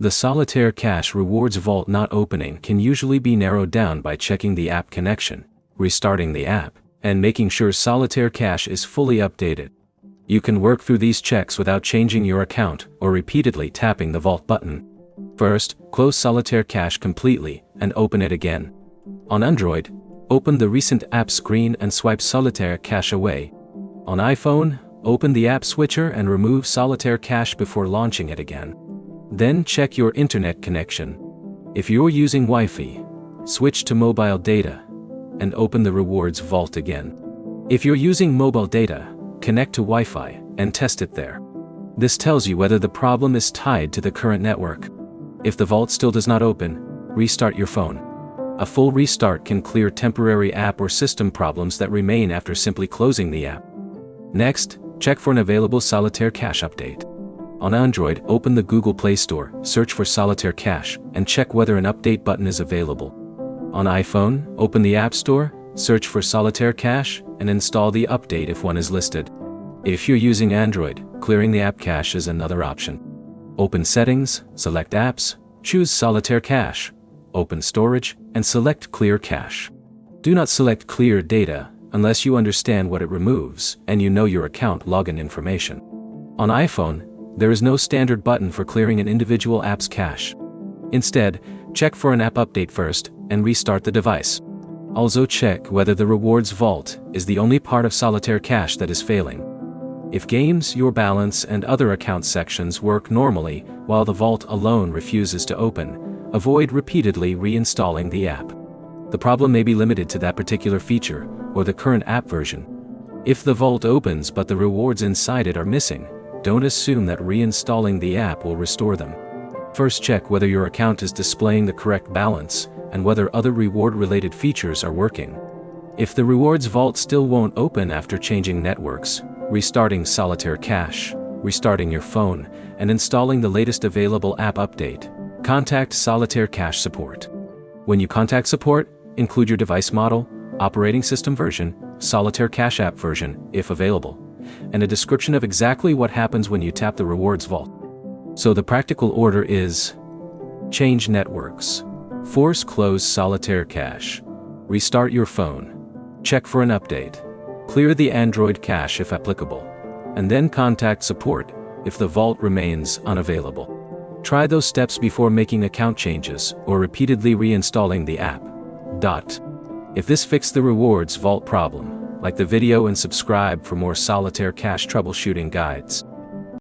The Solitaire Cache Rewards Vault not opening can usually be narrowed down by checking the app connection, restarting the app, and making sure Solitaire Cache is fully updated. You can work through these checks without changing your account or repeatedly tapping the Vault button. First, close Solitaire Cache completely and open it again. On Android, open the Recent App screen and swipe Solitaire Cache away. On iPhone, open the app switcher and remove Solitaire Cache before launching it again. Then check your internet connection. If you're using Wi-Fi, switch to mobile data and open the Rewards Vault again. If you're using mobile data, connect to Wi-Fi and test it there. This tells you whether the problem is tied to the current network. If the Vault still does not open, restart your phone. A full restart can clear temporary app or system problems that remain after simply closing the app. Next, check for an available Solitaire Cache update. On Android, open the Google Play Store, search for Solitaire Cache, and check whether an update button is available. On iPhone, open the App Store, search for Solitaire Cache, and install the update if one is listed. If you're using Android, clearing the app cache is another option. Open Settings, select Apps, choose Solitaire Cache, open Storage, and select Clear Cache. Do not select Clear Data unless you understand what it removes and you know your account login information. On iPhone, there is no standard button for clearing an individual app's cache. Instead, check for an app update first and restart the device. Also check whether the Rewards Vault is the only part of Solitaire Cache that is failing. If Games, Your Balance, and other account sections work normally while the Vault alone refuses to open, avoid repeatedly reinstalling the app. The problem may be limited to that particular feature or the current app version. If the Vault opens but the rewards inside it are missing, don't assume that reinstalling the app will restore them. First check whether your account is displaying the correct balance and whether other reward-related features are working. If the Rewards Vault still won't open after changing networks, restarting Solitaire Cache, restarting your phone, and installing the latest available app update, contact Solitaire Cache support. When you contact support, include your device model, operating system version, Solitaire Cache app version, if available, and a description of exactly what happens when you tap the Rewards Vault. So the practical order is: change networks, force close Solitaire Cache, restart your phone, check for an update, clear the Android cache if applicable, and then contact support if the Vault remains unavailable. Try those steps before making account changes or repeatedly reinstalling the app. If this fixed the Rewards Vault problem, like the video and subscribe for more Solitaire Cache troubleshooting guides.